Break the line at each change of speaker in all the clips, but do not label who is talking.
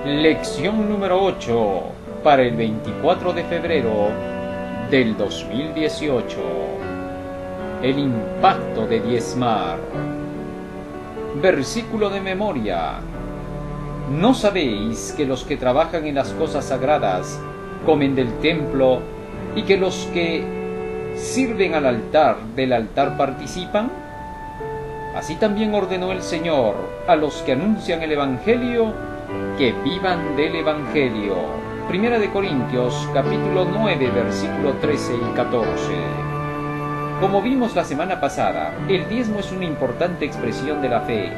Lección número 8 para el 24 de febrero del 2018. El impacto de diezmar. Versículo de memoria. ¿No sabéis que los que trabajan en las cosas sagradas comen del templo y que los que sirven al altar del altar participan? Así también ordenó el Señor a los que anuncian el Evangelio que vivan del Evangelio. Primera de Corintios, capítulo 9, versículo 13 y 14. Como vimos la semana pasada, el diezmo es una importante expresión de la fe.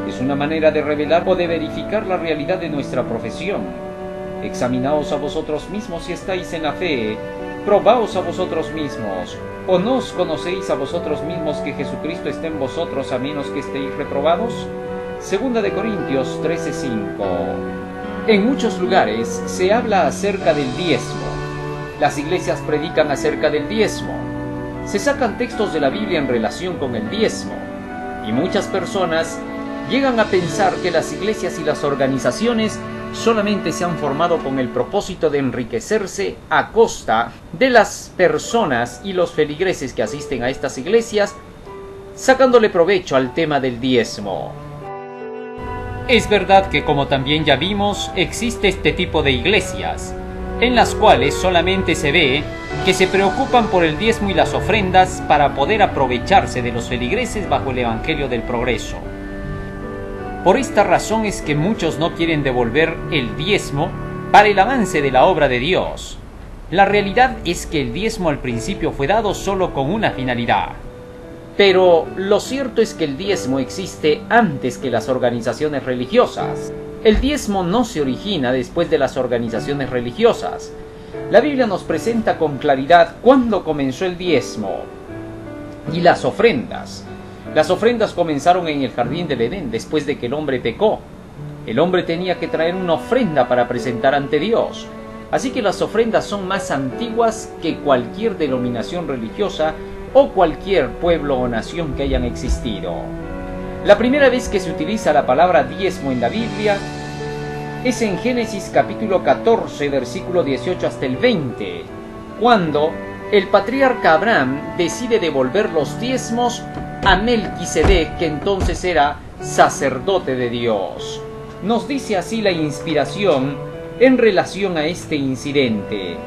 Es una manera de revelar o de verificar la realidad de nuestra profesión. Examinaos a vosotros mismos si estáis en la fe. Probaos a vosotros mismos. ¿O no os conocéis a vosotros mismos que Jesucristo está en vosotros a menos que estéis reprobados? Segunda de Corintios 13:5. En muchos lugares se habla acerca del diezmo. Las iglesias predican acerca del diezmo. Se sacan textos de la Biblia en relación con el diezmo. Y muchas personas llegan a pensar que las iglesias y las organizaciones solamente se han formado con el propósito de enriquecerse a costa de las personas y los feligreses que asisten a estas iglesias, sacándole provecho al tema del diezmo. Es verdad que, como también ya vimos, existe este tipo de iglesias, en las cuales solamente se ve que se preocupan por el diezmo y las ofrendas para poder aprovecharse de los feligreses bajo el Evangelio del Progreso. Por esta razón es que muchos no quieren devolver el diezmo para el avance de la obra de Dios. La realidad es que el diezmo al principio fue dado solo con una finalidad. Pero lo cierto es que el diezmo existe antes que las organizaciones religiosas. El diezmo no se origina después de las organizaciones religiosas. La Biblia nos presenta con claridad cuándo comenzó el diezmo y las ofrendas. Las ofrendas comenzaron en el jardín del Edén después de que el hombre pecó. El hombre tenía que traer una ofrenda para presentar ante Dios. Así que las ofrendas son más antiguas que cualquier denominación religiosa o cualquier pueblo o nación que hayan existido. La primera vez que se utiliza la palabra diezmo en la Biblia es en Génesis capítulo 14, versículo 18 hasta el 20, cuando el patriarca Abraham decide devolver los diezmos a Melquisedec, que entonces era sacerdote de Dios. Nos dice así la inspiración en relación a este incidente.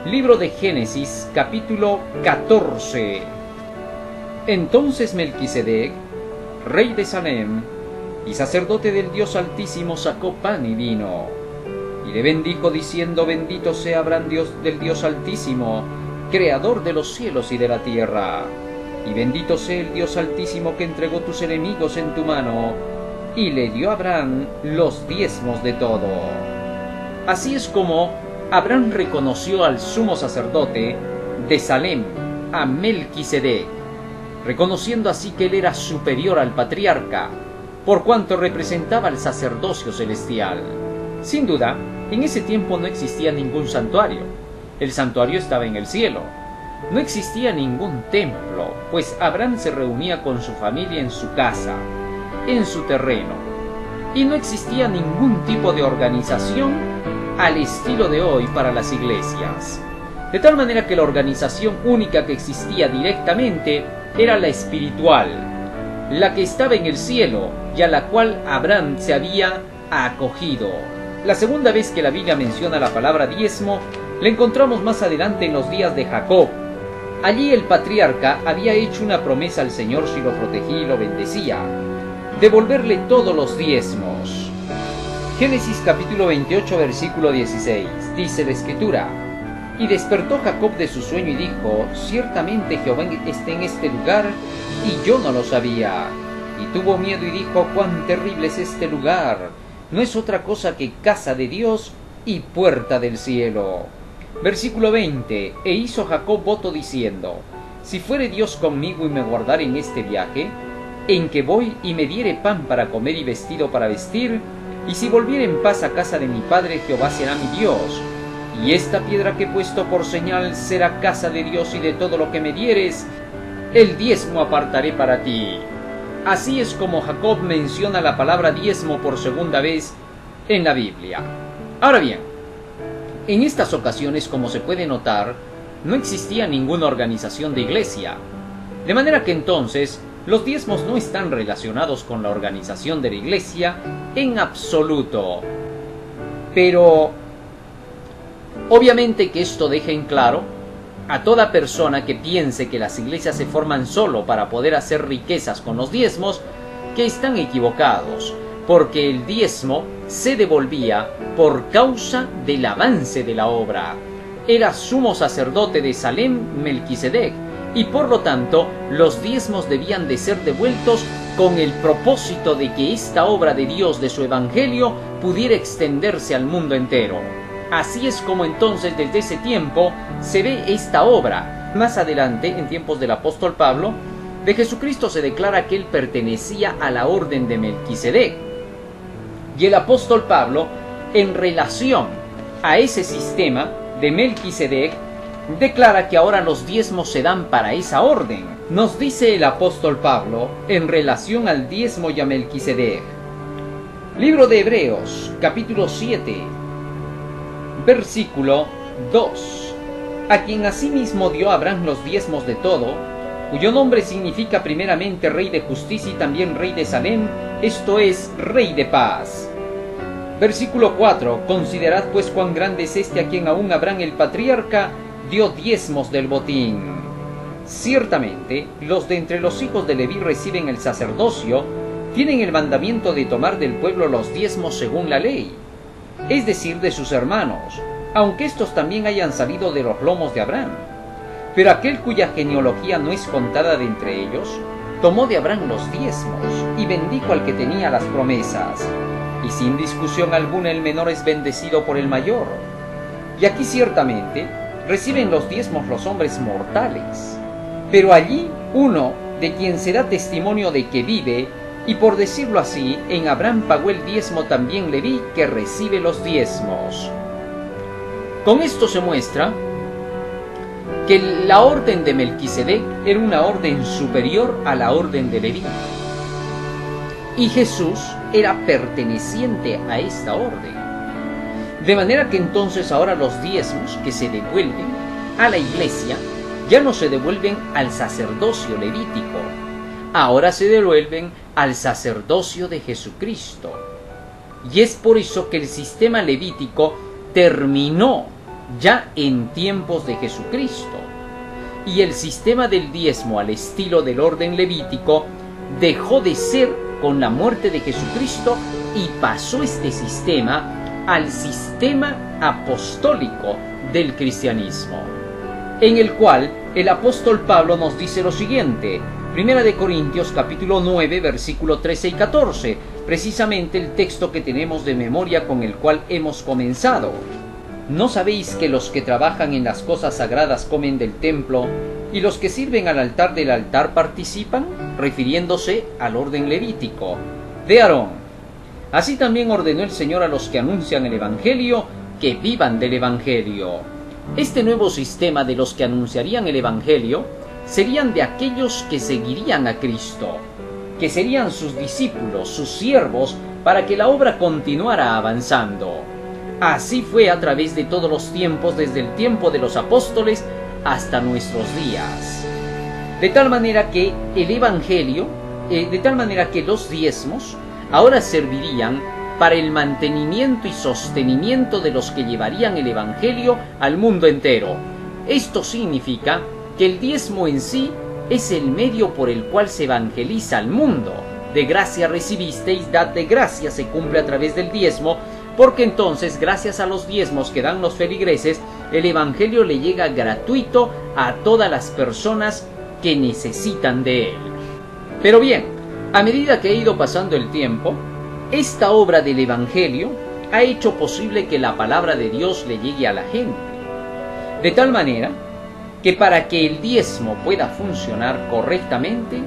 Libro de Génesis, capítulo 14. Entonces Melquisedec, rey de Salem y sacerdote del Dios Altísimo, sacó pan y vino, y le bendijo diciendo: Bendito sea Abraham, Dios del Dios Altísimo, creador de los cielos y de la tierra, y bendito sea el Dios Altísimo que entregó tus enemigos en tu mano, y le dio a Abraham los diezmos de todo. Así es como Abraham reconoció al sumo sacerdote de Salem, a Melquisedec, reconociendo así que él era superior al patriarca, por cuanto representaba el sacerdocio celestial. Sin duda, en ese tiempo no existía ningún santuario. El santuario estaba en el cielo. No existía ningún templo, pues Abraham se reunía con su familia en su casa, en su terreno, y no existía ningún tipo de organización al estilo de hoy para las iglesias. De tal manera que la organización única que existía directamente era la espiritual, la que estaba en el cielo y a la cual Abraham se había acogido. La segunda vez que la Biblia menciona la palabra diezmo la encontramos más adelante en los días de Jacob. Allí el patriarca había hecho una promesa al Señor si lo protegía y lo bendecía, devolverle todos los diezmos. Génesis capítulo 28, versículo 16, dice la Escritura: Y despertó Jacob de su sueño y dijo: Ciertamente Jehová está en este lugar, y yo no lo sabía. Y tuvo miedo y dijo: Cuán terrible es este lugar, no es otra cosa que casa de Dios y puerta del cielo. Versículo 20, E hizo Jacob voto diciendo: Si fuere Dios conmigo y me guardare en este viaje, en que voy, y me diere pan para comer y vestido para vestir, y si volviere en paz a casa de mi padre, Jehová será mi Dios, y esta piedra que he puesto por señal será casa de Dios, y de todo lo que me dieres, el diezmo apartaré para ti. Así es como Jacob menciona la palabra diezmo por segunda vez en la Biblia. Ahora bien, en estas ocasiones, como se puede notar, no existía ninguna organización de iglesia, de manera que entonces los diezmos no están relacionados con la organización de la iglesia en absoluto. Pero obviamente que esto deja en claro a toda persona que piense que las iglesias se forman solo para poder hacer riquezas con los diezmos, que están equivocados, porque el diezmo se devolvía por causa del avance de la obra. Era sumo sacerdote de Salem Melquisedec, y por lo tanto los diezmos debían de ser devueltos con el propósito de que esta obra de Dios de su evangelio pudiera extenderse al mundo entero. Así es como entonces desde ese tiempo se ve esta obra. Más adelante, en tiempos del apóstol Pablo, de Jesucristo se declara que él pertenecía a la orden de Melquisedec. Y el apóstol Pablo, en relación a ese sistema de Melquisedec, declara que ahora los diezmos se dan para esa orden. Nos dice el apóstol Pablo en relación al diezmo y a Melquisedec. Libro de Hebreos, capítulo 7, versículo 2. A quien asimismo dio Abraham los diezmos de todo, cuyo nombre significa primeramente Rey de Justicia y también Rey de Salem, esto es, Rey de Paz. Versículo 4. Considerad pues cuán grande es este a quien aún Abraham el patriarca dio diezmos del botín. Ciertamente, los de entre los hijos de Leví reciben el sacerdocio, tienen el mandamiento de tomar del pueblo los diezmos según la ley, es decir, de sus hermanos, aunque estos también hayan salido de los lomos de Abraham. Pero aquel cuya genealogía no es contada de entre ellos, tomó de Abraham los diezmos y bendijo al que tenía las promesas. Y sin discusión alguna el menor es bendecido por el mayor. Y aquí ciertamente reciben los diezmos los hombres mortales, pero allí uno de quien se da testimonio de que vive, y por decirlo así, en Abraham pagó el diezmo también Leví, que recibe los diezmos. Con esto se muestra que la orden de Melquisedec era una orden superior a la orden de Leví, y Jesús era perteneciente a esta orden. De manera que entonces ahora los diezmos que se devuelven a la iglesia ya no se devuelven al sacerdocio levítico, ahora se devuelven al sacerdocio de Jesucristo. Y es por eso que el sistema levítico terminó ya en tiempos de Jesucristo, y el sistema del diezmo al estilo del orden levítico dejó de ser con la muerte de Jesucristo y pasó este sistema al sistema apostólico del cristianismo, en el cual el apóstol Pablo nos dice lo siguiente, 1 Corintios capítulo 9, versículo 13 y 14, precisamente el texto que tenemos de memoria con el cual hemos comenzado. ¿No sabéis que los que trabajan en las cosas sagradas comen del templo y los que sirven al altar del altar participan? Refiriéndose al orden levítico de Aarón. Así también ordenó el Señor a los que anuncian el Evangelio que vivan del Evangelio. Este nuevo sistema de los que anunciarían el Evangelio serían de aquellos que seguirían a Cristo, que serían sus discípulos, sus siervos, para que la obra continuara avanzando. Así fue a través de todos los tiempos, desde el tiempo de los apóstoles hasta nuestros días. De tal manera que el Evangelio, de tal manera que los diezmos ahora servirían para el mantenimiento y sostenimiento de los que llevarían el Evangelio al mundo entero. Esto significa que el diezmo en sí es el medio por el cual se evangeliza al mundo. De gracia recibisteis, dad de gracia se cumple a través del diezmo, porque entonces, gracias a los diezmos que dan los feligreses, el Evangelio le llega gratuito a todas las personas que necesitan de él. Pero bien, a medida que ha ido pasando el tiempo, esta obra del Evangelio ha hecho posible que la palabra de Dios le llegue a la gente. De tal manera que para que el diezmo pueda funcionar correctamente,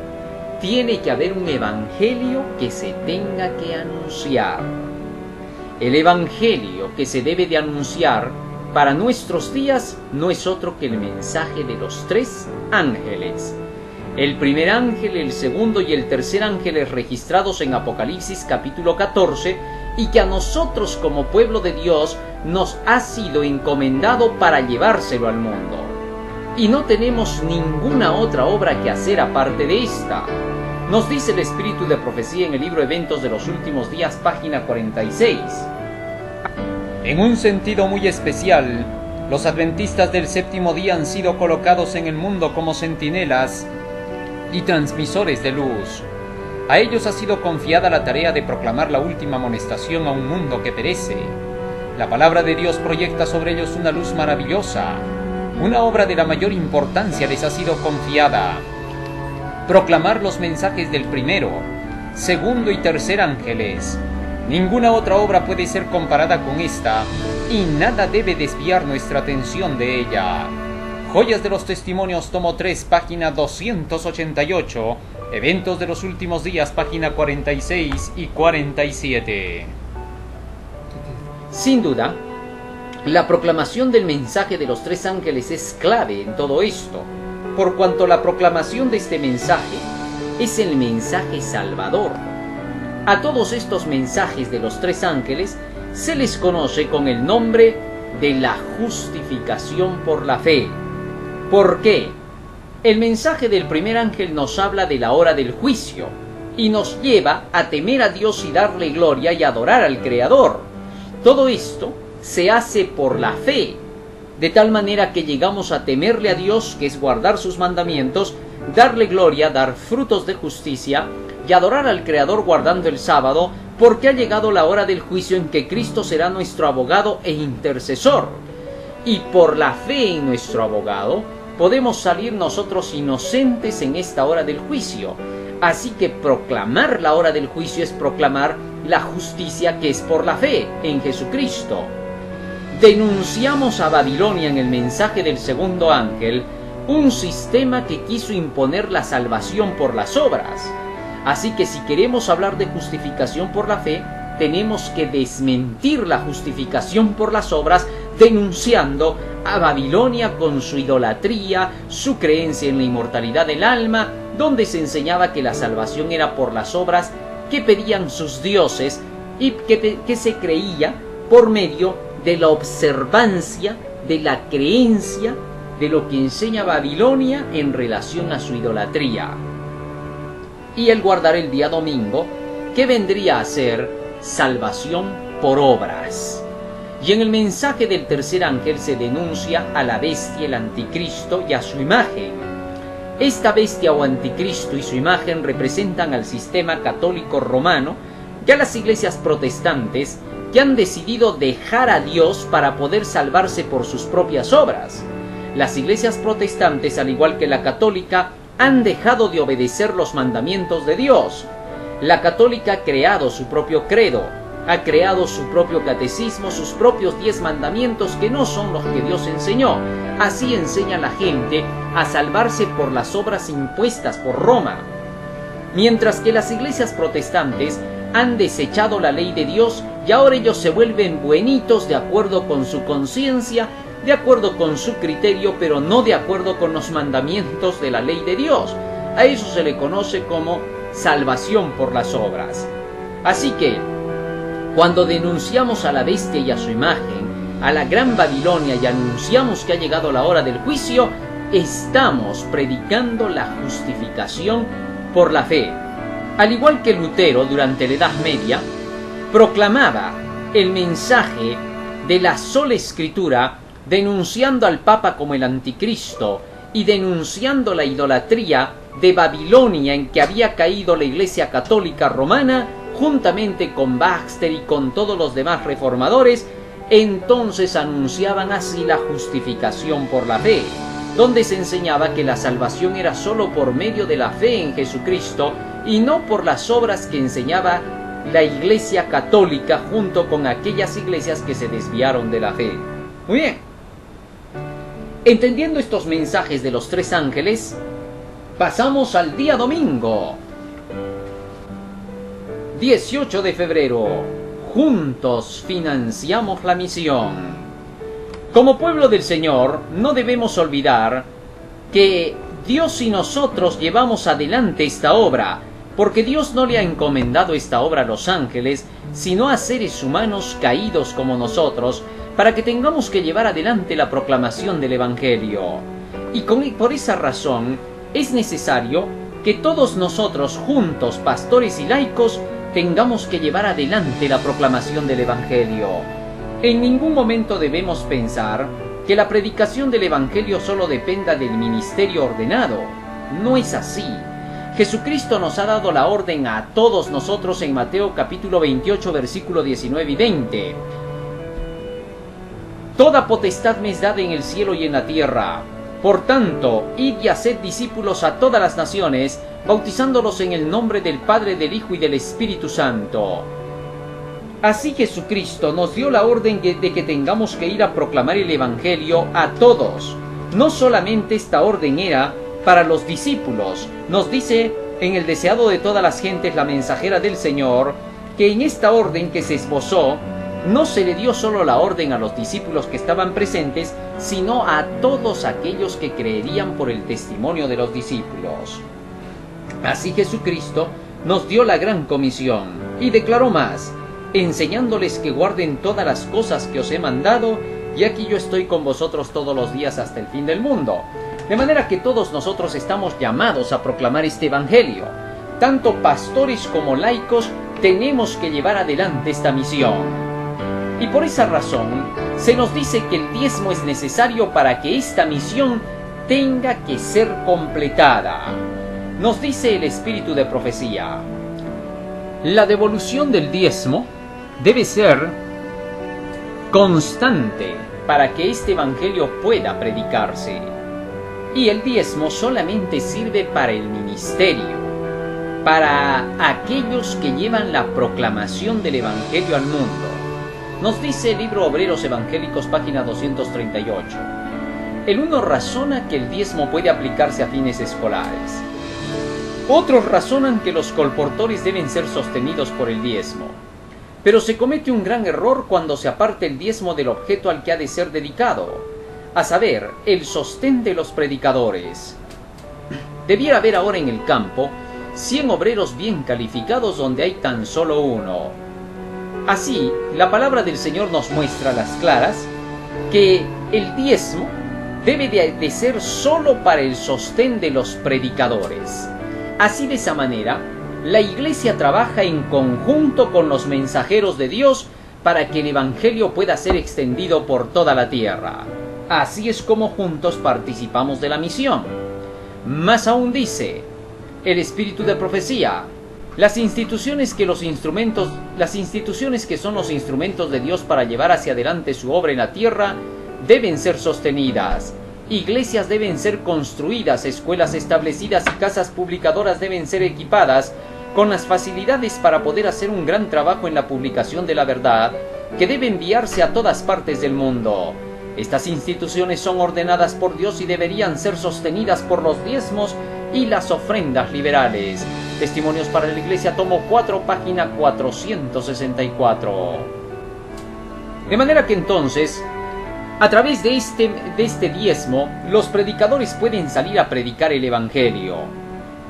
tiene que haber un Evangelio que se tenga que anunciar. El Evangelio que se debe de anunciar para nuestros días no es otro que el mensaje de los tres ángeles. El primer ángel, el segundo y el tercer ángeles registrados en Apocalipsis capítulo 14 y que a nosotros como pueblo de Dios nos ha sido encomendado para llevárselo al mundo. Y no tenemos ninguna otra obra que hacer aparte de esta. Nos dice el Espíritu de Profecía en el libro Eventos de los Últimos Días, página 46. En un sentido muy especial, los adventistas del séptimo día han sido colocados en el mundo como centinelas y transmisores de luz. A ellos ha sido confiada la tarea de proclamar la última amonestación a un mundo que perece. La palabra de Dios proyecta sobre ellos una luz maravillosa. Una obra de la mayor importancia les ha sido confiada: proclamar los mensajes del primero, segundo y tercer ángeles. Ninguna otra obra puede ser comparada con esta, y nada debe desviar nuestra atención de ella. Joyas de los Testimonios, tomo 3, página 288, Eventos de los Últimos Días, página 46 y 47. Sin duda, la proclamación del mensaje de los tres ángeles es clave en todo esto, por cuanto la proclamación de este mensaje es el mensaje salvador. A todos estos mensajes de los tres ángeles se les conoce con el nombre de la justificación por la fe. ¿Por qué? El mensaje del primer ángel nos habla de la hora del juicio y nos lleva a temer a Dios y darle gloria y adorar al Creador. Todo esto se hace por la fe, de tal manera que llegamos a temerle a Dios, que es guardar sus mandamientos, darle gloria, dar frutos de justicia y adorar al Creador guardando el sábado, porque ha llegado la hora del juicio en que Cristo será nuestro abogado e intercesor. Y por la fe en nuestro abogado, podemos salir nosotros inocentes en esta hora del juicio. Así que proclamar la hora del juicio es proclamar la justicia que es por la fe en Jesucristo. Denunciamos a Babilonia en el mensaje del segundo ángel un sistema que quiso imponer la salvación por las obras. Así que si queremos hablar de justificación por la fe, tenemos que desmentir la justificación por las obras, denunciando a Babilonia con su idolatría, su creencia en la inmortalidad del alma, donde se enseñaba que la salvación era por las obras que pedían sus dioses y que se creía por medio de la observancia, de la creencia, de lo que enseña Babilonia en relación a su idolatría. Y el guardar el día domingo, que vendría a ser salvación por obras. Y en el mensaje del tercer ángel se denuncia a la bestia, el anticristo, y a su imagen. Esta bestia o anticristo y su imagen representan al sistema católico romano y a las iglesias protestantes que han decidido dejar a Dios para poder salvarse por sus propias obras. Las iglesias protestantes, al igual que la católica, han dejado de obedecer los mandamientos de Dios. La católica ha creado su propio credo, ha creado su propio catecismo, sus propios 10 mandamientos que no son los que Dios enseñó. Así enseña a la gente a salvarse por las obras impuestas por Roma. Mientras que las iglesias protestantes han desechado la ley de Dios y ahora ellos se vuelven buenitos de acuerdo con su conciencia, de acuerdo con su criterio, pero no de acuerdo con los mandamientos de la ley de Dios. A eso se le conoce como salvación por las obras. Así que, cuando denunciamos a la bestia y a su imagen, a la gran Babilonia, y anunciamos que ha llegado la hora del juicio, estamos predicando la justificación por la fe. Al igual que Lutero durante la Edad Media, proclamaba el mensaje de la sola Escritura, denunciando al Papa como el anticristo y denunciando la idolatría de Babilonia en que había caído la Iglesia Católica Romana, juntamente con Baxter y con todos los demás reformadores. Entonces anunciaban así la justificación por la fe, donde se enseñaba que la salvación era sólo por medio de la fe en Jesucristo y no por las obras que enseñaba la Iglesia Católica junto con aquellas iglesias que se desviaron de la fe. Muy bien. Entendiendo estos mensajes de los tres ángeles, pasamos al día domingo, 18 de febrero. Juntos financiamos la misión. Como pueblo del Señor, no debemos olvidar que Dios y nosotros llevamos adelante esta obra, porque Dios no le ha encomendado esta obra a los ángeles, sino a seres humanos caídos como nosotros, para que tengamos que llevar adelante la proclamación del Evangelio. Y por esa razón es necesario que todos nosotros juntos, pastores y laicos, tengamos que llevar adelante la proclamación del Evangelio. En ningún momento debemos pensar que la predicación del Evangelio solo dependa del ministerio ordenado. No es así. Jesucristo nos ha dado la orden a todos nosotros en Mateo capítulo 28, versículo 19 y 20. Toda potestad me es dada en el cielo y en la tierra. Por tanto, id y haced discípulos a todas las naciones, bautizándolos en el nombre del Padre, del Hijo y del Espíritu Santo. Así Jesucristo nos dio la orden de que tengamos que ir a proclamar el Evangelio a todos. No solamente esta orden era para los discípulos. Nos dice en el deseado de todas las gentes, la mensajera del Señor, que en esta orden que se esbozó, no se le dio solo la orden a los discípulos que estaban presentes, sino a todos aquellos que creerían por el testimonio de los discípulos. Así Jesucristo nos dio la gran comisión, y declaró más, enseñándoles que guarden todas las cosas que os he mandado, y aquí yo estoy con vosotros todos los días hasta el fin del mundo. De manera que todos nosotros estamos llamados a proclamar este Evangelio. Tanto pastores como laicos tenemos que llevar adelante esta misión. Y por esa razón, se nos dice que el diezmo es necesario para que esta misión tenga que ser completada. Nos dice el espíritu de profecía: la devolución del diezmo debe ser constante para que este evangelio pueda predicarse. Y el diezmo solamente sirve para el ministerio, para aquellos que llevan la proclamación del evangelio al mundo. Nos dice el libro Obreros Evangélicos, página 238. El uno razona que el diezmo puede aplicarse a fines escolares. Otros razonan que los colportores deben ser sostenidos por el diezmo. Pero se comete un gran error cuando se aparta el diezmo del objeto al que ha de ser dedicado, a saber, el sostén de los predicadores. Debiera haber ahora en el campo 100 obreros bien calificados donde hay tan solo uno. Así, la palabra del Señor nos muestra a las claras que el diezmo debe de ser solo para el sostén de los predicadores. Así, de esa manera, la Iglesia trabaja en conjunto con los mensajeros de Dios para que el Evangelio pueda ser extendido por toda la tierra. Así es como juntos participamos de la misión. Más aún dice el espíritu de profecía: las instituciones que son los instrumentos de Dios para llevar hacia adelante su obra en la tierra deben ser sostenidas. Iglesias deben ser construidas, escuelas establecidas y casas publicadoras deben ser equipadas con las facilidades para poder hacer un gran trabajo en la publicación de la verdad, que debe enviarse a todas partes del mundo. Estas instituciones son ordenadas por Dios y deberían ser sostenidas por los diezmos y las ofrendas liberales. Testimonios para la Iglesia, tomo 4, página 464. De manera que entonces, a través de este diezmo, los predicadores pueden salir a predicar el Evangelio.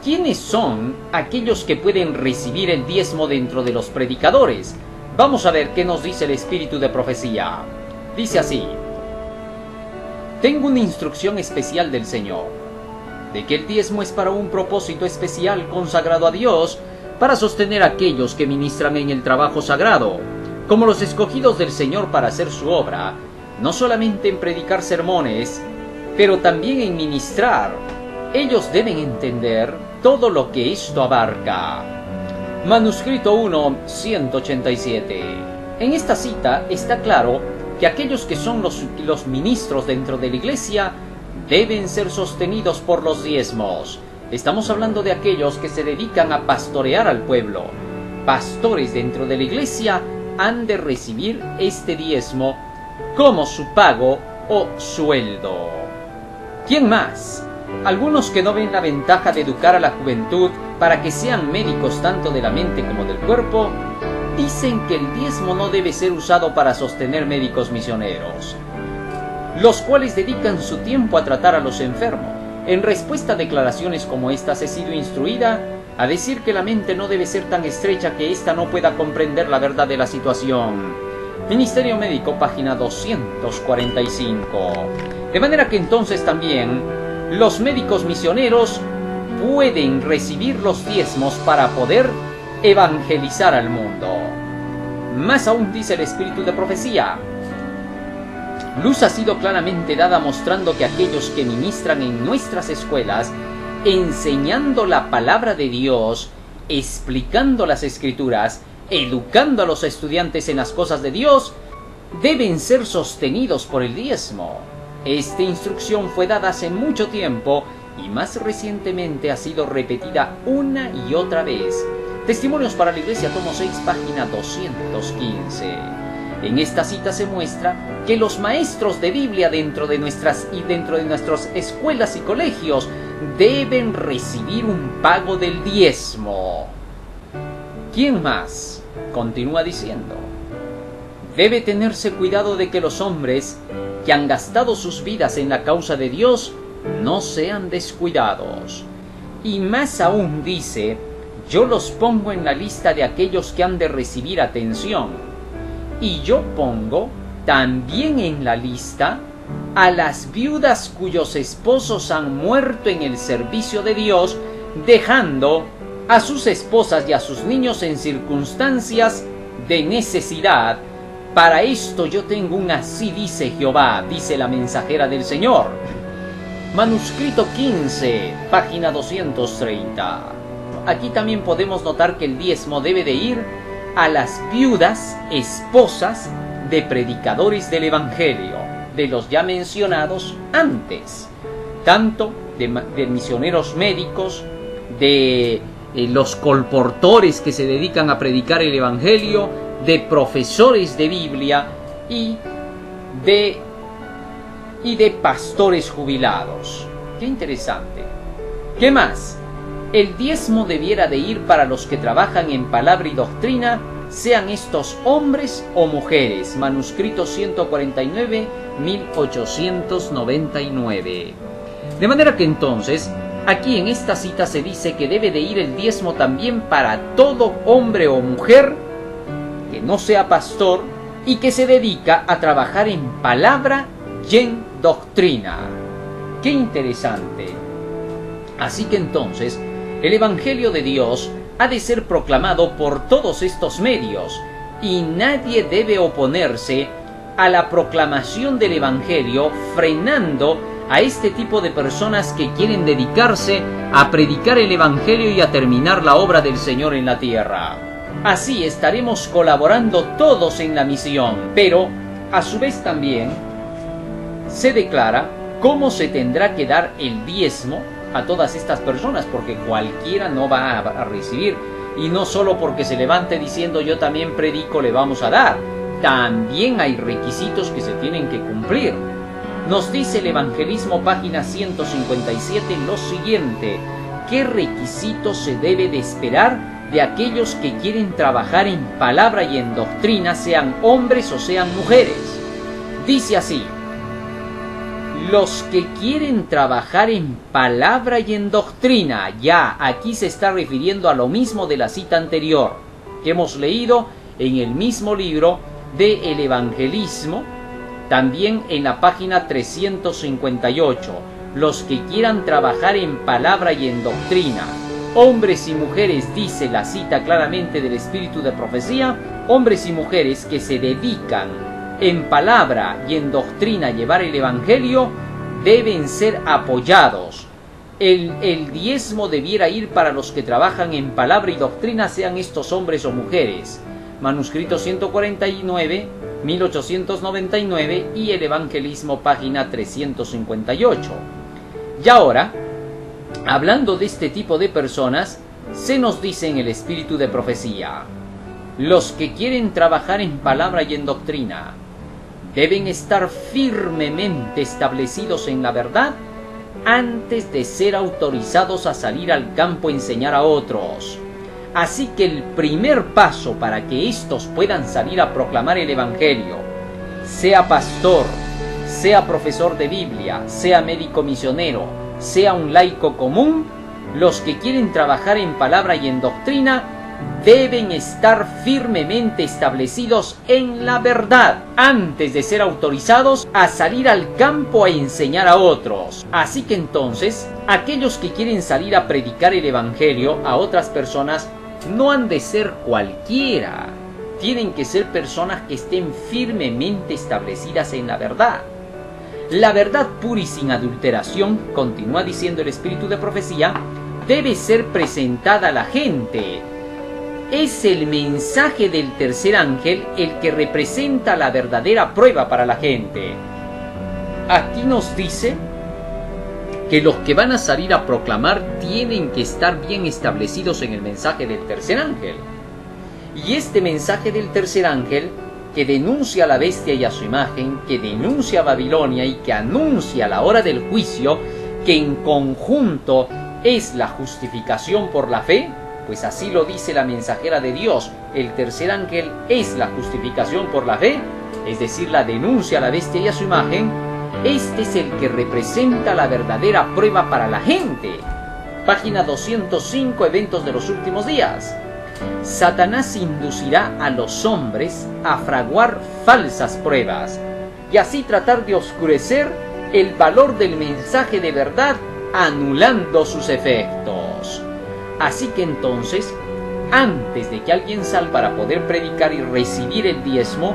¿Quiénes son aquellos que pueden recibir el diezmo dentro de los predicadores? Vamos a ver qué nos dice el espíritu de profecía. Dice así: tengo una instrucción especial del Señor, de que el diezmo es para un propósito especial consagrado a Dios, para sostener a aquellos que ministran en el trabajo sagrado, como los escogidos del Señor para hacer su obra, no solamente en predicar sermones, pero también en ministrar. Ellos deben entender todo lo que esto abarca. Manuscrito 1, 187. En esta cita está claro que aquellos que son los ministros dentro de la Iglesia deben ser sostenidos por los diezmos. Estamos hablando de aquellos que se dedican a pastorear al pueblo. Pastores dentro de la Iglesia han de recibir este diezmo como su pago o sueldo. ¿Quién más? Algunos que no ven la ventaja de educar a la juventud para que sean médicos tanto de la mente como del cuerpo, dicen que el diezmo no debe ser usado para sostener médicos misioneros, los cuales dedican su tiempo a tratar a los enfermos. En respuesta a declaraciones como estas he sido instruida a decir que la mente no debe ser tan estrecha que ésta no pueda comprender la verdad de la situación. Ministerio Médico, página 245. De manera que entonces también los médicos misioneros pueden recibir los diezmos para poder evangelizar al mundo. Más aún dice el espíritu de profecía: luz ha sido claramente dada mostrando que aquellos que ministran en nuestras escuelas, enseñando la palabra de Dios, explicando las escrituras, educando a los estudiantes en las cosas de Dios, deben ser sostenidos por el diezmo. Esta instrucción fue dada hace mucho tiempo y más recientemente ha sido repetida una y otra vez. Testimonios para la Iglesia, tomo 6, página 215. En esta cita se muestra que los maestros de Biblia dentro de nuestras escuelas y colegios deben recibir un pago del diezmo. ¿Quién más? Continúa diciendo: debe tenerse cuidado de que los hombres que han gastado sus vidas en la causa de Dios no sean descuidados. Y más aún dice: yo los pongo en la lista de aquellos que han de recibir atención. Y yo pongo también en la lista a las viudas cuyos esposos han muerto en el servicio de Dios, dejando a sus esposas y a sus niños en circunstancias de necesidad. Para esto yo tengo un así dice Jehová, dice la mensajera del Señor. Manuscrito 15, página 230. Aquí también podemos notar que el diezmo debe de ir a las viudas, esposas de predicadores del Evangelio, de los ya mencionados antes, tanto de misioneros médicos, de los colportores que se dedican a predicar el Evangelio, de profesores de Biblia y de pastores jubilados. ¡Qué interesante! ¿Qué más? El diezmo debiera de ir para los que trabajan en palabra y doctrina, sean estos hombres o mujeres. Manuscrito 149, 1899. De manera que entonces, aquí en esta cita se dice que debe de ir el diezmo también para todo hombre o mujer que no sea pastor y que se dedica a trabajar en palabra y en doctrina. ¡Qué interesante! Así que entonces, el Evangelio de Dios ha de ser proclamado por todos estos medios, y nadie debe oponerse a la proclamación del Evangelio, frenando a este tipo de personas que quieren dedicarse a predicar el Evangelio y a terminar la obra del Señor en la tierra. Así estaremos colaborando todos en la misión, pero a su vez también se declara cómo se tendrá que dar el diezmo a todas estas personas, porque cualquiera no va a recibir, y no solo porque se levante diciendo yo también predico le vamos a dar. También hay requisitos que se tienen que cumplir. Nos dice el Evangelismo, página 157, lo siguiente: ¿qué requisitos se debe de esperar de aquellos que quieren trabajar en palabra y en doctrina, sean hombres o sean mujeres? Dice así: los que quieren trabajar en palabra y en doctrina. Ya aquí se está refiriendo a lo mismo de la cita anterior que hemos leído en el mismo libro de El Evangelismo, también en la página 358. Los que quieran trabajar en palabra y en doctrina, hombres y mujeres, dice la cita claramente del espíritu de profecía, hombres y mujeres que se dedican en palabra y en doctrina a llevar el Evangelio, deben ser apoyados. El diezmo debiera ir para los que trabajan en palabra y doctrina, sean estos hombres o mujeres. Manuscrito 149, 1899 y el Evangelismo, página 358. Y ahora, hablando de este tipo de personas, se nos dice en el espíritu de profecía: los que quieren trabajar en palabra y en doctrina deben estar firmemente establecidos en la verdad antes de ser autorizados a salir al campo a enseñar a otros. Así que el primer paso para que éstos puedan salir a proclamar el Evangelio, sea pastor, sea profesor de Biblia, sea médico misionero, sea un laico común, los que quieren trabajar en palabra y en doctrina deben estar firmemente establecidos en la verdad antes de ser autorizados a salir al campo a enseñar a otros. Así que entonces, aquellos que quieren salir a predicar el evangelio a otras personas no han de ser cualquiera. Tienen que ser personas que estén firmemente establecidas en la verdad. La verdad pura y sin adulteración, continúa diciendo el espíritu de profecía, debe ser presentada a la gente. Es el mensaje del tercer ángel el que representa la verdadera prueba para la gente. Aquí nos dice que los que van a salir a proclamar tienen que estar bien establecidos en el mensaje del tercer ángel. Y este mensaje del tercer ángel, que denuncia a la bestia y a su imagen, que denuncia a Babilonia y que anuncia la hora del juicio, que en conjunto es la justificación por la fe, pues así lo dice la mensajera de Dios, el tercer ángel es la justificación por la fe, es decir, la denuncia a la bestia y a su imagen. Este es el que representa la verdadera prueba para la gente. Página 205, eventos de los últimos días. Satanás inducirá a los hombres a fraguar falsas pruebas y así tratar de oscurecer el valor del mensaje de verdad, anulando sus efectos. Así que entonces, antes de que alguien salga para poder predicar y recibir el diezmo,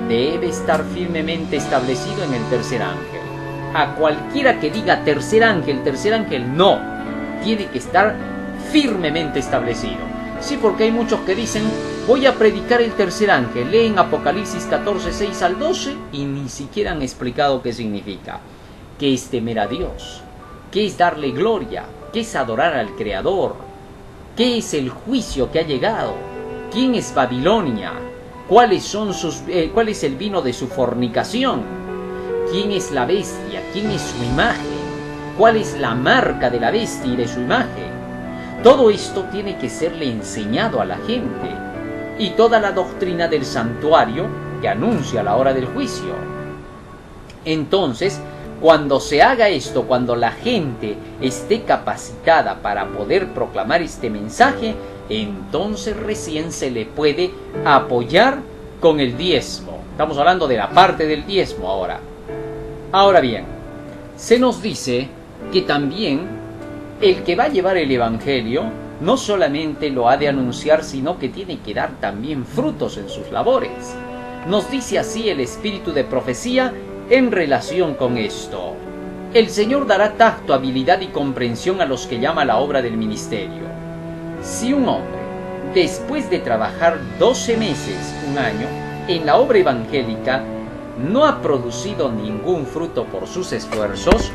debe estar firmemente establecido en el tercer ángel. A cualquiera que diga tercer ángel, no, tiene que estar firmemente establecido. Sí, porque hay muchos que dicen, voy a predicar el tercer ángel, leen Apocalipsis 14, 6 al 12 y ni siquiera han explicado qué significa. ¿Qué es temer a Dios? ¿Qué es darle gloria? ¿Qué es adorar al Creador? ¿Qué es el juicio que ha llegado? ¿Quién es Babilonia? ¿Cuál es el vino de su fornicación? ¿Quién es la bestia? ¿Quién es su imagen? ¿Cuál es la marca de la bestia y de su imagen? Todo esto tiene que serle enseñado a la gente. Y toda la doctrina del santuario que anuncia la hora del juicio. Entonces, cuando se haga esto, cuando la gente esté capacitada para poder proclamar este mensaje, entonces recién se le puede apoyar con el diezmo. Estamos hablando de la parte del diezmo ahora. Ahora bien, se nos dice que también el que va a llevar el evangelio no solamente lo ha de anunciar, sino que tiene que dar también frutos en sus labores. Nos dice así el espíritu de profecía en relación con esto. El Señor dará tacto, habilidad y comprensión a los que llama la obra del ministerio. Si un hombre, después de trabajar 12 meses, un año, en la obra evangélica, no ha producido ningún fruto por sus esfuerzos,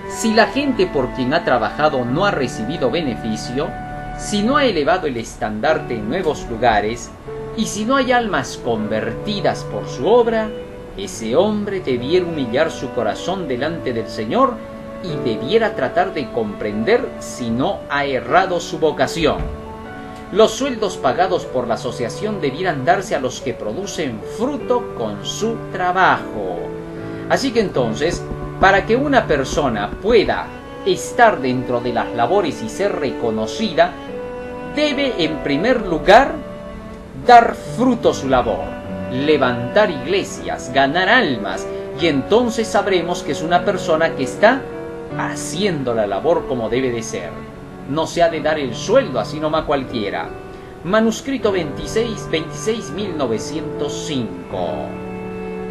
si la gente por quien ha trabajado no ha recibido beneficio, si no ha elevado el estandarte en nuevos lugares, y si no hay almas convertidas por su obra, ese hombre debiera humillar su corazón delante del Señor y debiera tratar de comprender si no ha errado su vocación. Los sueldos pagados por la asociación debieran darse a los que producen fruto con su trabajo. Así que entonces, para que una persona pueda estar dentro de las labores y ser reconocida, debe en primer lugar dar fruto a su labor. Levantar iglesias, ganar almas, y entonces sabremos que es una persona que está haciendo la labor como debe de ser. No se ha de dar el sueldo así nomás cualquiera. Manuscrito 26.905.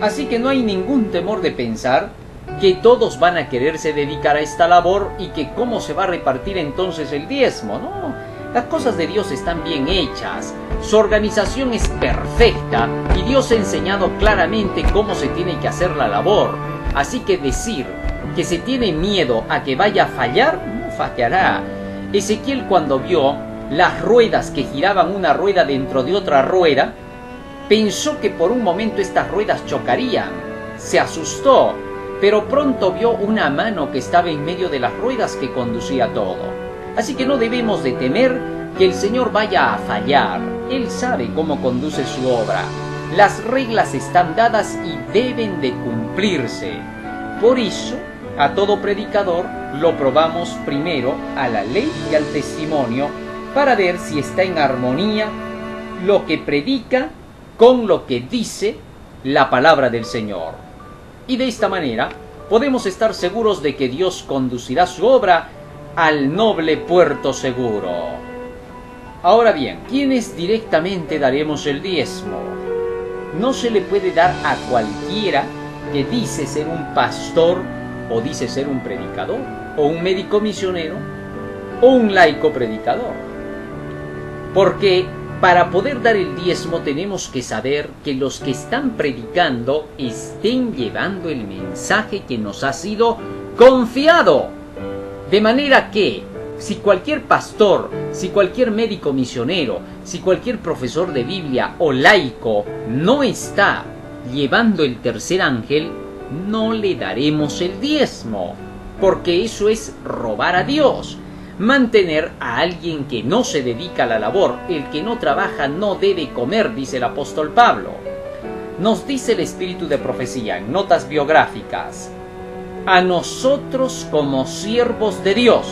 Así que no hay ningún temor de pensar que todos van a quererse dedicar a esta labor y que cómo se va a repartir entonces el diezmo. No, las cosas de Dios están bien hechas. Su organización es perfecta y Dios ha enseñado claramente cómo se tiene que hacer la labor. Así que decir que se tiene miedo a que vaya a fallar, no fallará. Ezequiel, cuando vio las ruedas que giraban una rueda dentro de otra rueda, pensó que por un momento estas ruedas chocarían. Se asustó, pero pronto vio una mano que estaba en medio de las ruedas que conducía todo. Así que no debemos de temer que el Señor vaya a fallar. Él sabe cómo conduce su obra. Las reglas están dadas y deben de cumplirse. Por eso, A todo predicador lo probamos primero a la ley y al testimonio para ver si está en armonía lo que predica con lo que dice la palabra del Señor. Y de esta manera podemos estar seguros de que Dios conducirá su obra al noble puerto seguro. Ahora bien, ¿quiénes directamente daremos el diezmo? No se le puede dar a cualquiera que dice ser un pastor, o dice ser un predicador, o un médico misionero, o un laico predicador. Porque para poder dar el diezmo tenemos que saber que los que están predicando estén llevando el mensaje que nos ha sido confiado. De manera que, si cualquier pastor, si cualquier médico misionero, si cualquier profesor de Biblia o laico no está llevando el tercer ángel, no le daremos el diezmo, porque eso es robar a Dios. Mantener a alguien que no se dedica a la labor, el que no trabaja no debe comer, dice el apóstol Pablo. Nos dice el espíritu de profecía en notas biográficas: a nosotros como siervos de Dios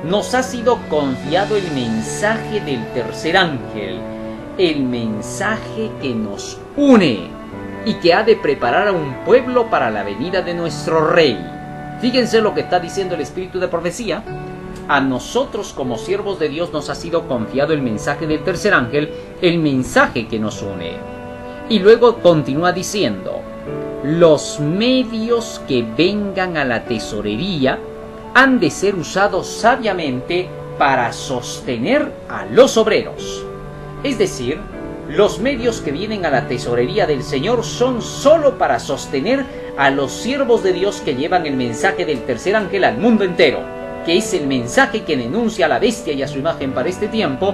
nos ha sido confiado el mensaje del tercer ángel, el mensaje que nos une y que ha de preparar a un pueblo para la venida de nuestro Rey. Fíjense lo que está diciendo el espíritu de profecía. A nosotros como siervos de Dios nos ha sido confiado el mensaje del tercer ángel, el mensaje que nos une. Y luego continúa diciendo: los medios que vengan a la tesorería han de ser usados sabiamente para sostener a los obreros. Es decir, los medios que vienen a la tesorería del Señor son sólo para sostener a los siervos de Dios que llevan el mensaje del tercer ángel al mundo entero, que es el mensaje que denuncia a la bestia y a su imagen para este tiempo,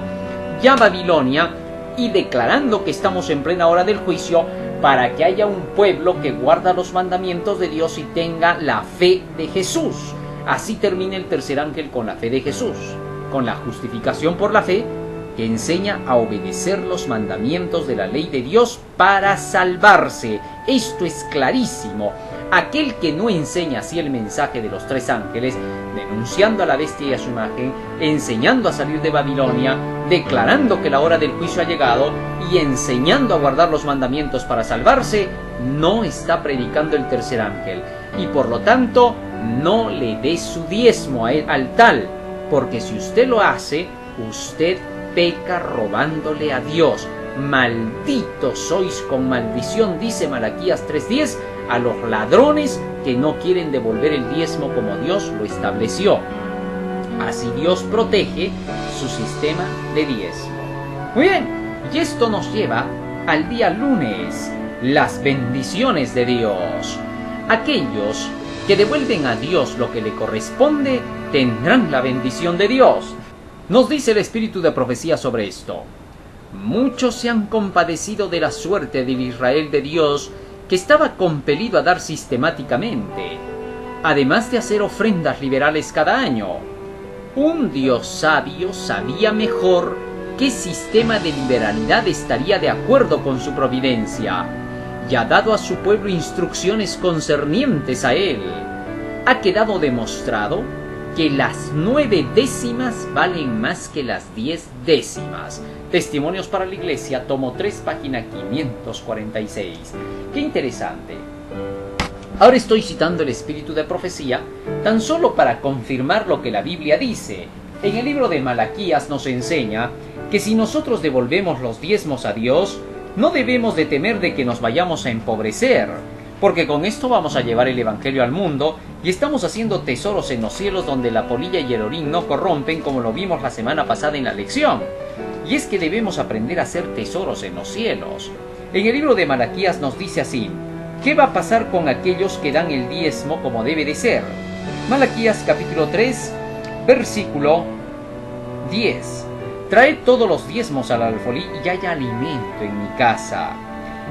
ya Babilonia, y declarando que estamos en plena hora del juicio, para que haya un pueblo que guarda los mandamientos de Dios y tenga la fe de Jesús. Así termina el tercer ángel con la fe de Jesús, con la justificación por la fe, que enseña a obedecer los mandamientos de la ley de Dios para salvarse. Esto es clarísimo. Aquel que no enseña así el mensaje de los tres ángeles, denunciando a la bestia y a su imagen, enseñando a salir de Babilonia, declarando que la hora del juicio ha llegado y enseñando a guardar los mandamientos para salvarse, no está predicando el tercer ángel. Y por lo tanto, no le dé su diezmo al tal, porque si usted lo hace, usted peca robándole a Dios. Malditos sois con maldición, dice Malaquías 3:10, a los ladrones que no quieren devolver el diezmo como Dios lo estableció. Así Dios protege su sistema de diezmo. Muy bien, y esto nos lleva al día lunes, las bendiciones de Dios. Aquellos que devuelven a Dios lo que le corresponde tendrán la bendición de Dios. Nos dice el espíritu de profecía sobre esto: muchos se han compadecido de la suerte del Israel de Dios, que estaba compelido a dar sistemáticamente, además de hacer ofrendas liberales cada año. Un Dios sabio sabía mejor qué sistema de liberalidad estaría de acuerdo con su providencia, y ha dado a su pueblo instrucciones concernientes a él. Ha quedado demostrado que las 9 décimas valen más que las 10 décimas. Testimonios para la Iglesia, tomo 3, página 546. ¡Qué interesante! Ahora estoy citando el espíritu de profecía tan solo para confirmar lo que la Biblia dice. En el libro de Malaquías nos enseña que si nosotros devolvemos los diezmos a Dios, no debemos de temer de que nos vayamos a empobrecer, porque con esto vamos a llevar el Evangelio al mundo y estamos haciendo tesoros en los cielos donde la polilla y el orín no corrompen, como lo vimos la semana pasada en la lección. Y es que debemos aprender a hacer tesoros en los cielos. En el libro de Malaquías nos dice así: ¿qué va a pasar con aquellos que dan el diezmo como debe de ser? Malaquías capítulo 3, versículo 10. Traed todos los diezmos al alfolí y haya alimento en mi casa.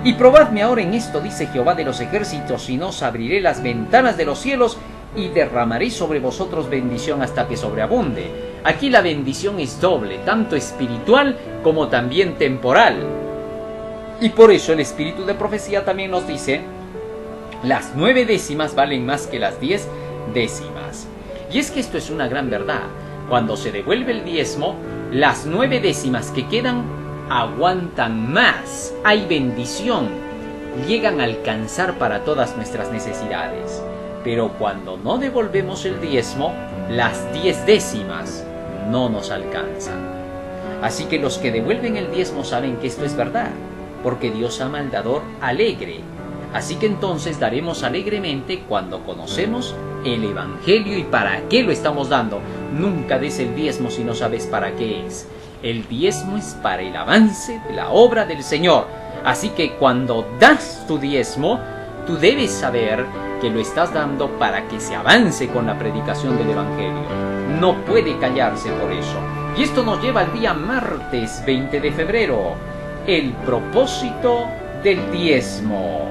Y probadme ahora en esto, dice Jehová de los ejércitos, y no os abriré las ventanas de los cielos y derramaré sobre vosotros bendición hasta que sobreabunde. Aquí la bendición es doble, tanto espiritual como también temporal. Y por eso el espíritu de profecía también nos dice Las 9 décimas valen más que las 10 décimas. Y es que esto es una gran verdad. Cuando se devuelve el diezmo, las 9 décimas que quedan aguantan más. Hay bendición. Llegan a alcanzar para todas nuestras necesidades. Pero cuando no devolvemos el diezmo, las 10 décimas no nos alcanzan. Así que los que devuelven el diezmo saben que esto es verdad, porque Dios ama al dador alegre. Así que entonces daremos alegremente cuando conocemos el Evangelio y para qué lo estamos dando. Nunca des el diezmo si no sabes para qué es. El diezmo es para el avance de la obra del Señor. Así que cuando das tu diezmo, tú debes saber que lo estás dando para que se avance con la predicación del Evangelio. No puede callarse por eso. Y esto nos lleva al día martes 20 de febrero, el propósito del diezmo.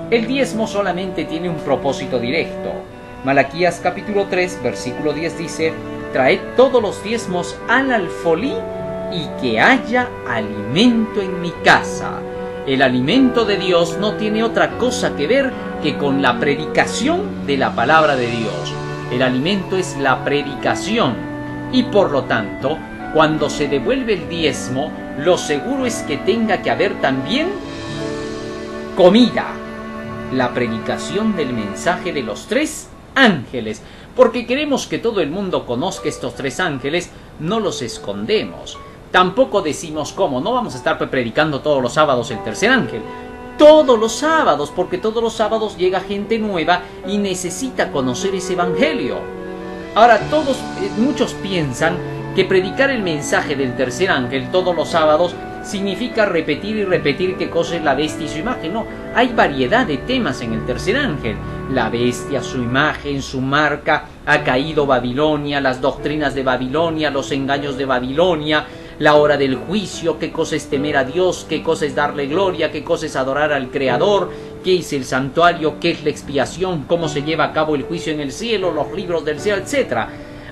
El diezmo solamente tiene un propósito directo. Malaquías capítulo 3, versículo 10 dice: traed todos los diezmos al alfolí y que haya alimento en mi casa. El alimento de Dios no tiene otra cosa que ver que con la predicación de la palabra de Dios. El alimento es la predicación y por lo tanto, cuando se devuelve el diezmo, lo seguro es que tenga que haber también comida. La predicación del mensaje de los 3 ángeles. Porque queremos que todo el mundo conozca estos 3 ángeles, no los escondemos. Tampoco decimos cómo, no vamos a estar predicando todos los sábados el tercer ángel. Todos los sábados, porque todos los sábados llega gente nueva y necesita conocer ese evangelio. Ahora, muchos piensan que predicar el mensaje del tercer ángel todos los sábados significa repetir y repetir qué cosa es la bestia y su imagen. No, hay variedad de temas en el tercer ángel. La bestia, su imagen, su marca, ha caído Babilonia, las doctrinas de Babilonia, los engaños de Babilonia, la hora del juicio, qué cosa es temer a Dios, qué cosa es darle gloria, qué cosa es adorar al Creador, qué es el santuario, qué es la expiación, cómo se lleva a cabo el juicio en el cielo, los libros del cielo, etc.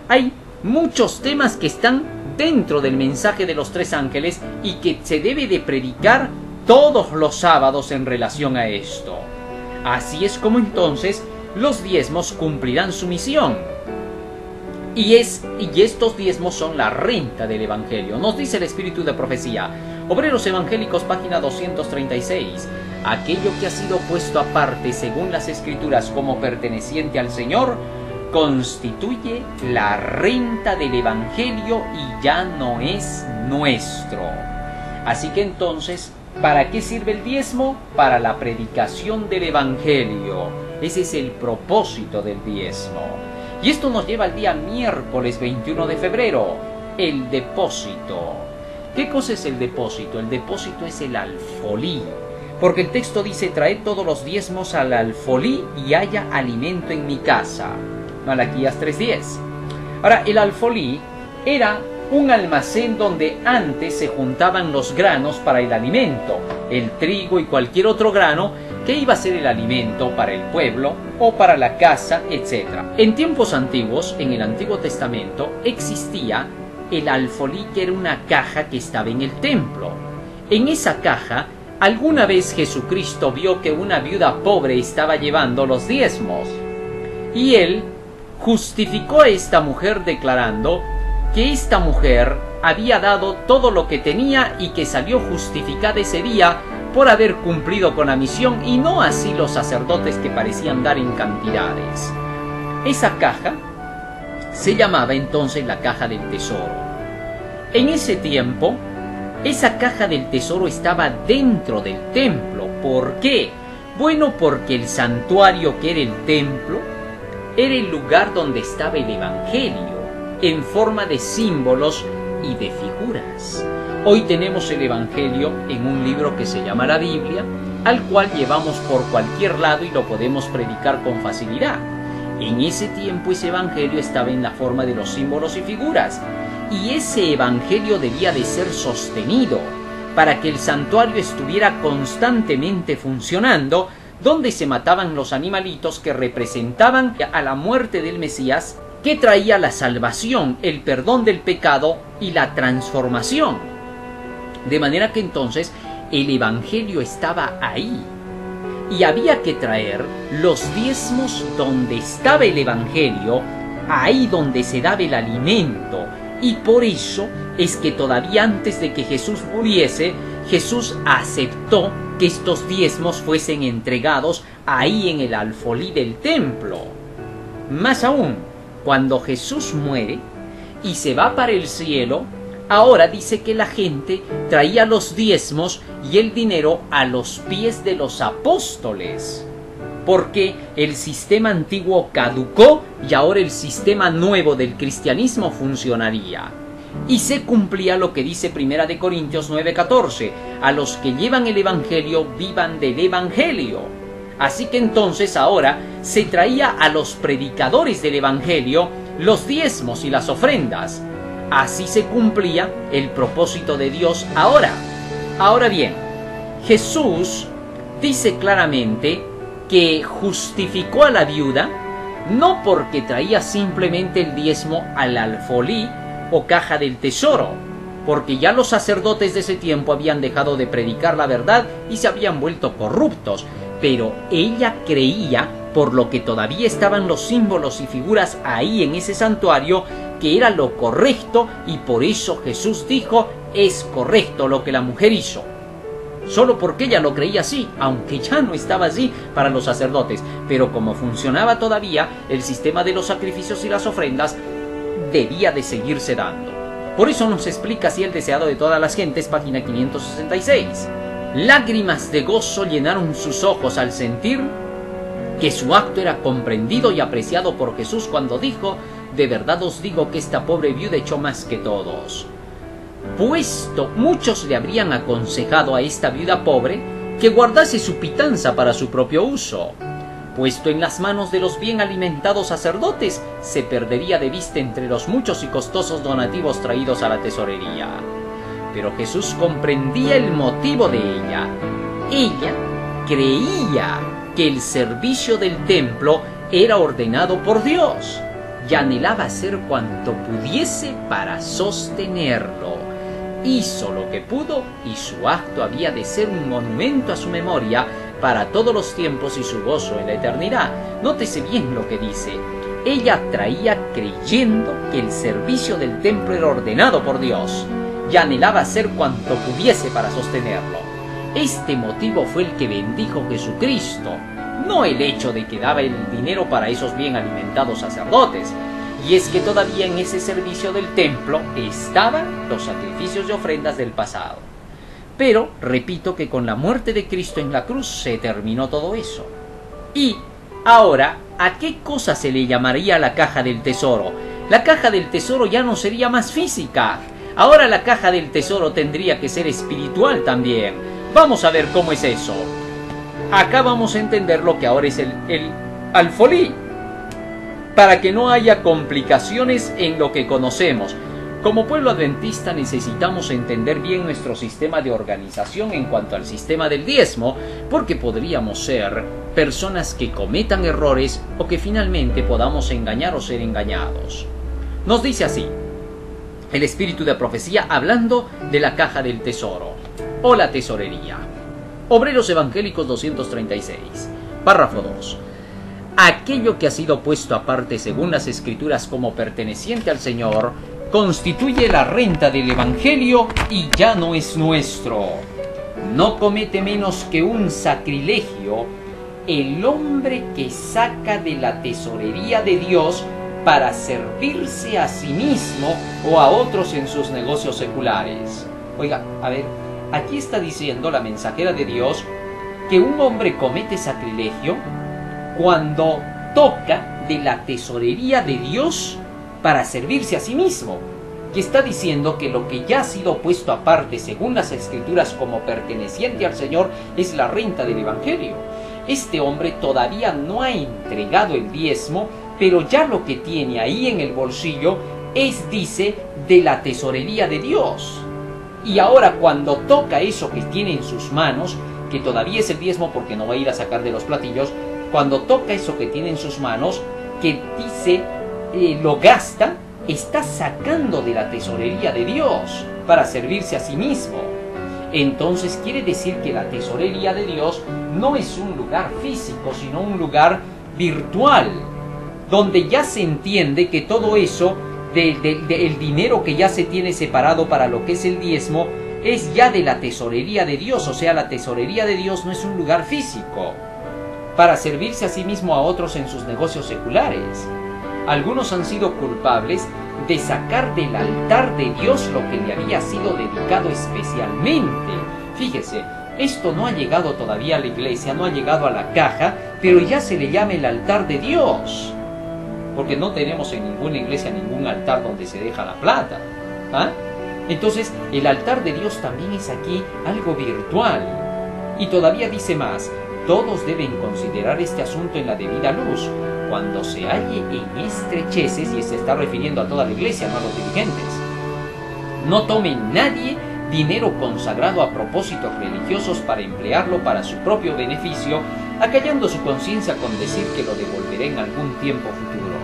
Hay muchos temas que están dentro del mensaje de los 3 ángeles y que se debe de predicar todos los sábados en relación a esto. Así es como entonces los diezmos cumplirán su misión. Y estos diezmos son la renta del Evangelio. Nos dice el Espíritu de Profecía, Obreros Evangélicos, página 236. Aquello que ha sido puesto aparte según las Escrituras como perteneciente al Señor, constituye la renta del Evangelio y ya no es nuestro. Así que entonces, ¿para qué sirve el diezmo? Para la predicación del Evangelio. Ese es el propósito del diezmo. Y esto nos lleva al día miércoles 21 de febrero, el depósito. ¿Qué cosa es el depósito? El depósito es el alfolí. Porque el texto dice: traed todos los diezmos al alfolí y haya alimento en mi casa. Malaquías 3:10. Ahora, el alfolí era un almacén donde antes se juntaban los granos para el alimento, el trigo y cualquier otro grano que iba a ser el alimento para el pueblo o para la casa, etc. En tiempos antiguos, en el Antiguo Testamento, existía el alfolí, que era una caja que estaba en el templo. En esa caja, alguna vez Jesucristo vio que una viuda pobre estaba llevando los diezmos, y él justificó a esta mujer declarando que esta mujer había dado todo lo que tenía y que salió justificada ese día por haber cumplido con la misión, y no así los sacerdotes que parecían dar en cantidades. Esa caja se llamaba entonces la caja del tesoro. En ese tiempo, esa caja del tesoro estaba dentro del templo. ¿Por qué? Bueno, porque el santuario, que era el templo, era el lugar donde estaba el Evangelio, en forma de símbolos y de figuras. Hoy tenemos el Evangelio en un libro que se llama la Biblia, al cual llevamos por cualquier lado y lo podemos predicar con facilidad. En ese tiempo ese Evangelio estaba en la forma de los símbolos y figuras, y ese Evangelio debía de ser sostenido para que el santuario estuviera constantemente funcionando, donde se mataban los animalitos que representaban a la muerte del Mesías, que traía la salvación, el perdón del pecado y la transformación. De manera que entonces el Evangelio estaba ahí.
y había que traer los diezmos donde estaba el Evangelio, ahí donde se daba el alimento. Y por eso es que todavía antes de que Jesús muriese, Jesús aceptó que estos diezmos fuesen entregados ahí en el alfolí del templo. Más aún, cuando Jesús muere y se va para el cielo, ahora dice que la gente traía los diezmos y el dinero a los pies de los apóstoles, porque el sistema antiguo caducó y ahora el sistema nuevo del cristianismo funcionaría. Y se cumplía lo que dice 1 Corintios 9:14, a los que llevan el Evangelio vivan del Evangelio. Así que entonces ahora se traía a los predicadores del Evangelio los diezmos y las ofrendas. Así se cumplía el propósito de Dios ahora. Ahora bien, Jesús dice claramente que justificó a la viuda no porque traía simplemente el diezmo al alfolí o caja del tesoro, porque ya los sacerdotes de ese tiempo habían dejado de predicar la verdad y se habían vuelto corruptos, pero ella creía, por lo que todavía estaban los símbolos y figuras ahí en ese santuario, que era lo correcto, y por eso Jesús dijo, es correcto lo que la mujer hizo. Solo porque ella lo creía así, aunque ya no estaba así para los sacerdotes, pero como funcionaba todavía el sistema de los sacrificios y las ofrendas, debía de seguirse dando. Por eso nos explica así el deseado de todas las gentes, página 566. Lágrimas de gozo llenaron sus ojos al sentir que su acto era comprendido y apreciado por Jesús cuando dijo, de verdad os digo que esta pobre viuda echó más que todos. Puesto muchos le habrían aconsejado a esta viuda pobre que guardase su pitanza para su propio uso. Puesto en las manos de los bien alimentados sacerdotes, se perdería de vista entre los muchos y costosos donativos traídos a la tesorería. Pero Jesús comprendía el motivo de ella. Ella creía que el servicio del templo era ordenado por Dios y anhelaba hacer cuanto pudiese para sostenerlo. Hizo lo que pudo y su acto había de ser un monumento a su memoria para todos los tiempos y su gozo en la eternidad. Nótese bien lo que dice. Ella traía creyendo que el servicio del templo era ordenado por Dios y anhelaba hacer cuanto pudiese para sostenerlo. Este motivo fue el que bendijo Jesucristo, no el hecho de que daba el dinero para esos bien alimentados sacerdotes. Y es que todavía en ese servicio del templo estaban los sacrificios y ofrendas del pasado. Pero repito que con la muerte de Cristo en la cruz se terminó todo eso. Y ahora, ¿a qué cosa se le llamaría la caja del tesoro? La caja del tesoro ya no sería más física. Ahora la caja del tesoro tendría que ser espiritual también. Vamos a ver cómo es eso. Acá vamos a entender lo que ahora es el alfolí, para que no haya complicaciones en lo que conocemos. Como pueblo adventista necesitamos entender bien nuestro sistema de organización en cuanto al sistema del diezmo, porque podríamos ser personas que cometan errores o que finalmente podamos engañar o ser engañados. Nos dice así el espíritu de profecía hablando de la caja del tesoro o la tesorería. Obreros Evangélicos 236, párrafo 2. Aquello que ha sido puesto aparte según las Escrituras como perteneciente al Señor, constituye la renta del Evangelio y ya no es nuestro. No comete menos que un sacrilegio el hombre que saca de la tesorería de Dios para servirse a sí mismo o a otros en sus negocios seculares. Oiga, a ver, aquí está diciendo la mensajera de Dios que un hombre comete sacrilegio cuando toca de la tesorería de Dios para servirse a sí mismo, que está diciendo que lo que ya ha sido puesto aparte según las Escrituras como perteneciente al Señor es la renta del Evangelio. Este hombre todavía no ha entregado el diezmo, pero ya lo que tiene ahí en el bolsillo es, dice, de la tesorería de Dios. Y ahora cuando toca eso que tiene en sus manos, que todavía es el diezmo porque no va a ir a sacar de los platillos, cuando toca eso que tiene en sus manos, que dice, lo gasta, está sacando de la tesorería de Dios para servirse a sí mismo. Entonces quiere decir que la tesorería de Dios no es un lugar físico, sino un lugar virtual, donde ya se entiende que todo eso, el dinero que ya se tiene separado para lo que es el diezmo, es ya de la tesorería de Dios. O sea, la tesorería de Dios no es un lugar físico para servirse a sí mismo a otros en sus negocios seculares. Algunos han sido culpables de sacar del altar de Dios lo que le había sido dedicado especialmente. Fíjese, esto no ha llegado todavía a la iglesia, no ha llegado a la caja, pero ya se le llama el altar de Dios. Porque no tenemos en ninguna iglesia ningún altar donde se deja la plata. ¿Ah? Entonces, el altar de Dios también es aquí algo virtual. Y todavía dice más, todos deben considerar este asunto en la debida luz, cuando se halle en estrecheces, y se está refiriendo a toda la iglesia, no a los dirigentes. No tome nadie dinero consagrado a propósitos religiosos para emplearlo para su propio beneficio, acallando su conciencia con decir que lo devolverá en algún tiempo futuro.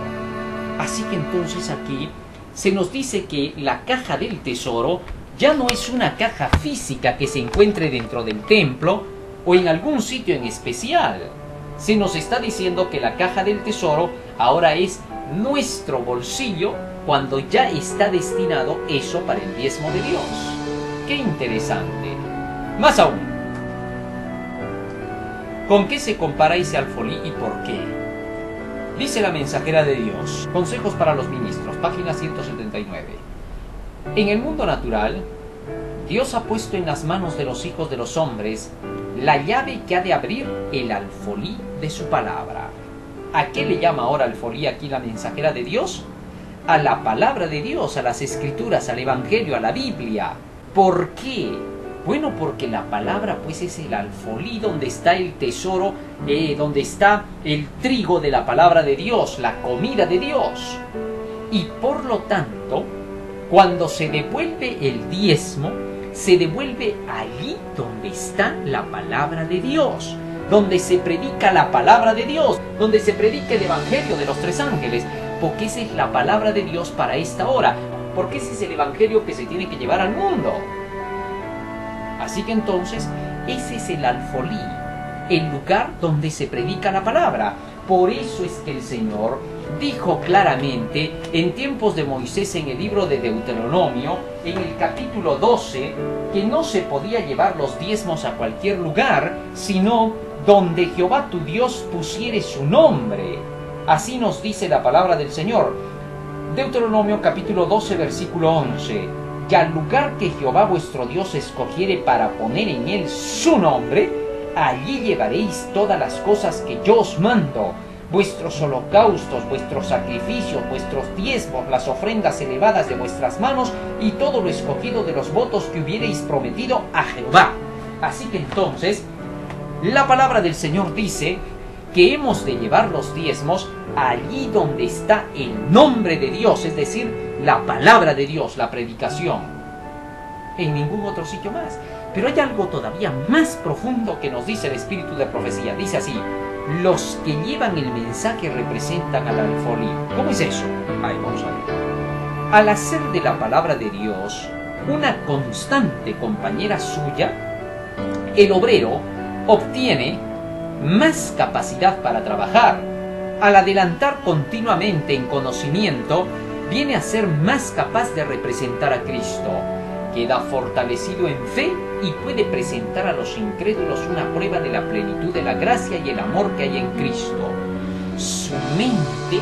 Así que entonces aquí se nos dice que la caja del tesoro ya no es una caja física que se encuentre dentro del templo o en algún sitio en especial. Se nos está diciendo que la caja del tesoro ahora es nuestro bolsillo, cuando ya está destinado eso para el diezmo de Dios. ¡Qué interesante! Más aún, ¿con qué se compara ese alfolí y por qué? Dice la mensajera de Dios, Consejos para los Ministros, página 179. En el mundo natural, Dios ha puesto en las manos de los hijos de los hombres la llave que ha de abrir el alfolí de su palabra. ¿A qué le llama ahora alfolí aquí la mensajera de Dios? A la palabra de Dios, a las escrituras, al evangelio, a la Biblia. ¿Por qué? Bueno, porque la palabra pues es el alfolí donde está el tesoro, donde está el trigo de la palabra de Dios, la comida de Dios. Y por lo tanto, cuando se devuelve el diezmo, se devuelve allí donde está la palabra de Dios, donde se predica la palabra de Dios, donde se predica el evangelio de los tres ángeles, porque esa es la palabra de Dios para esta hora, porque ese es el evangelio que se tiene que llevar al mundo. Así que entonces, ese es el alfolí, el lugar donde se predica la palabra. Por eso es que el Señor dijo claramente en tiempos de Moisés en el libro de Deuteronomio, en el capítulo 12, que no se podía llevar los diezmos a cualquier lugar, sino donde Jehová tu Dios pusiere su nombre. Así nos dice la palabra del Señor. Deuteronomio capítulo 12, versículo 11. Que al lugar que Jehová vuestro Dios escogiere para poner en él su nombre, allí llevaréis todas las cosas que yo os mando, vuestros holocaustos, vuestros sacrificios, vuestros diezmos, las ofrendas elevadas de vuestras manos y todo lo escogido de los votos que hubierais prometido a Jehová. Así que entonces, la palabra del Señor dice que hemos de llevar los diezmos allí donde está el nombre de Dios, es decir, la palabra de Dios, la predicación. En ningún otro sitio más. Pero hay algo todavía más profundo que nos dice el espíritu de profecía. Dice así: los que llevan el mensaje representan al alfolí. ¿Cómo es eso? Ahí vamos a ver. Al hacer de la palabra de Dios una constante compañera suya, el obrero obtiene más capacidad para trabajar. Al adelantar continuamente en conocimiento, viene a ser más capaz de representar a Cristo. Queda fortalecido en fe y puede presentar a los incrédulos una prueba de la plenitud de la gracia y el amor que hay en Cristo. Su mente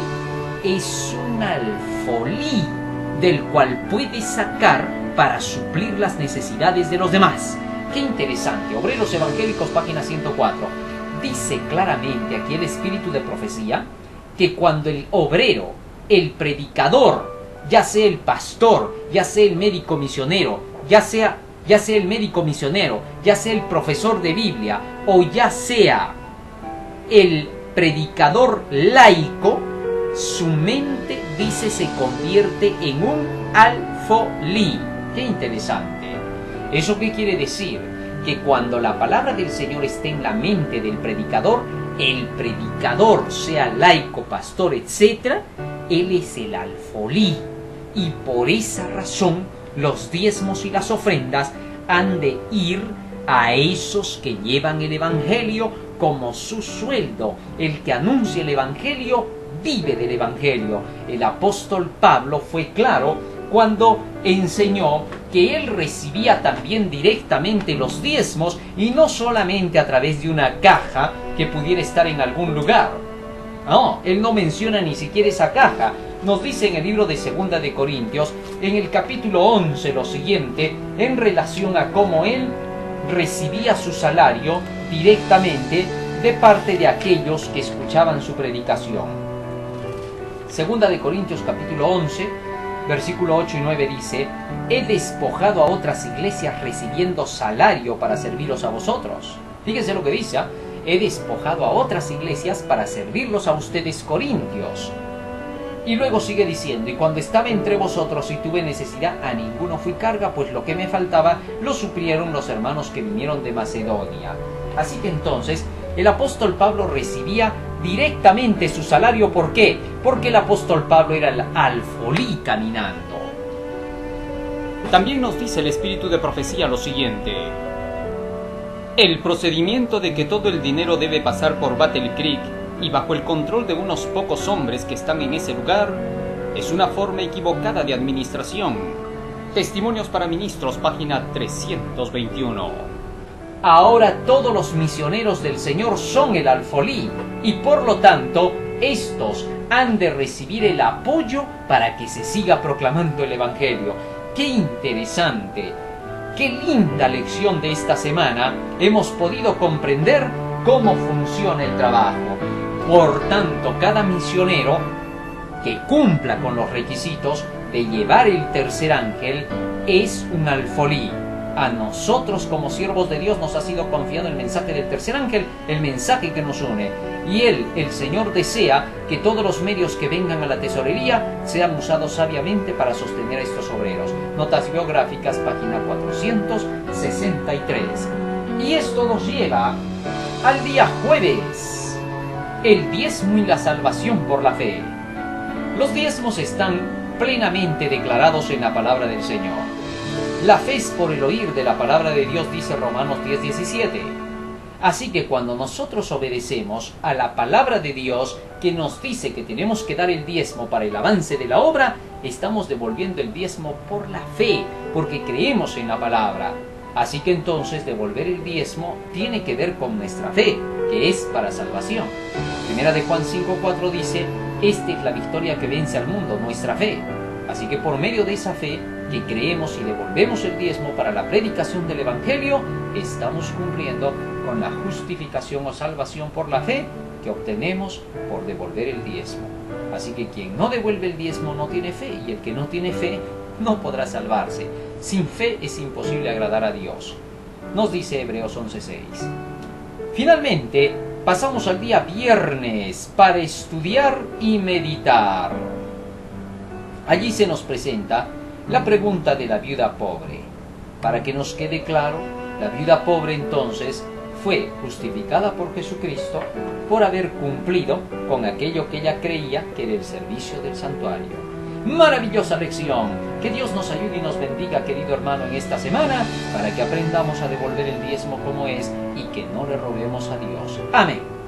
es un alfolí del cual puede sacar para suplir las necesidades de los demás. ¡Qué interesante! Obreros Evangélicos, página 104. Dice claramente aquí el espíritu de profecía que cuando el obrero, el predicador, ya sea el pastor, ya sea el médico misionero, ya sea el médico misionero, ya sea el profesor de Biblia, o ya sea el predicador laico, su mente, dice, se convierte en un alfolí. ¡Qué interesante! ¿Eso qué quiere decir? Que cuando la palabra del Señor esté en la mente del predicador, el predicador, sea laico, pastor, etc., él es el alfolí. Y por esa razón, los diezmos y las ofrendas han de ir a esos que llevan el Evangelio como su sueldo. El que anuncia el Evangelio vive del Evangelio. El apóstol Pablo fue claro cuando enseñó que él recibía también directamente los diezmos y no solamente a través de una caja que pudiera estar en algún lugar. No, él no menciona ni siquiera esa caja. Nos dice en el libro de 2 de Corintios, en el capítulo 11, lo siguiente, en relación a cómo él recibía su salario directamente de parte de aquellos que escuchaban su predicación. 2 de Corintios capítulo 11, versículo 8 y 9 dice: he despojado a otras iglesias recibiendo salario para serviros a vosotros. Fíjense lo que dice, ¿eh? He despojado a otras iglesias para servirlos a ustedes, corintios. Y luego sigue diciendo: y cuando estaba entre vosotros y tuve necesidad, a ninguno fui carga, pues lo que me faltaba lo suplieron los hermanos que vinieron de Macedonia. Así que entonces el apóstol Pablo recibía directamente su salario. ¿Por qué? Porque el apóstol Pablo era el alfolí caminando.
También nos dice el espíritu de profecía lo siguiente: el procedimiento de que todo el dinero debe pasar por Battle Creek y bajo el control de unos pocos hombres que están en ese lugar es una forma equivocada de administración. Testimonios para Ministros, página 321.
Ahora todos los misioneros del Señor son el alfolí y por lo tanto estos han de recibir el apoyo para que se siga proclamando el Evangelio. ¡Qué interesante! ¡Qué linda lección de esta semana! Hemos podido comprender cómo funciona el trabajo. Por tanto, cada misionero que cumpla con los requisitos de llevar el tercer ángel es un alfolí. A nosotros como siervos de Dios nos ha sido confiado el mensaje del tercer ángel, el mensaje que nos une. Y Él, el Señor, desea que todos los medios que vengan a la tesorería sean usados sabiamente para sostener a estos obreros. Notas biográficas, página 463. Y esto nos lleva al día jueves, el diezmo y la salvación por la fe. Los diezmos están plenamente declarados en la palabra del Señor. La fe es por el oír de la palabra de Dios, dice Romanos 10:17. Así que cuando nosotros obedecemos a la palabra de Dios que nos dice que tenemos que dar el diezmo para el avance de la obra, estamos devolviendo el diezmo por la fe, porque creemos en la palabra. Así que entonces devolver el diezmo tiene que ver con nuestra fe, que es para salvación. Primera de Juan 5:4 dice: esta es la victoria que vence al mundo, nuestra fe. Así que por medio de esa fe que creemos y devolvemos el diezmo para la predicación del Evangelio, estamos cumpliendo con la justificación o salvación por la fe que obtenemos por devolver el diezmo. Así que quien no devuelve el diezmo no tiene fe, y el que no tiene fe no podrá salvarse. Sin fe es imposible agradar a Dios. Nos dice Hebreos 11:6. Finalmente, pasamos al día viernes para estudiar y meditar. Allí se nos presenta la pregunta de la viuda pobre. Para que nos quede claro, la viuda pobre entonces fue justificada por Jesucristo por haber cumplido con aquello que ella creía que era el servicio del santuario. Maravillosa lección. Que Dios nos ayude y nos bendiga, querido hermano, en esta semana, para que aprendamos a devolver el diezmo como es y que no le robemos a Dios. Amén.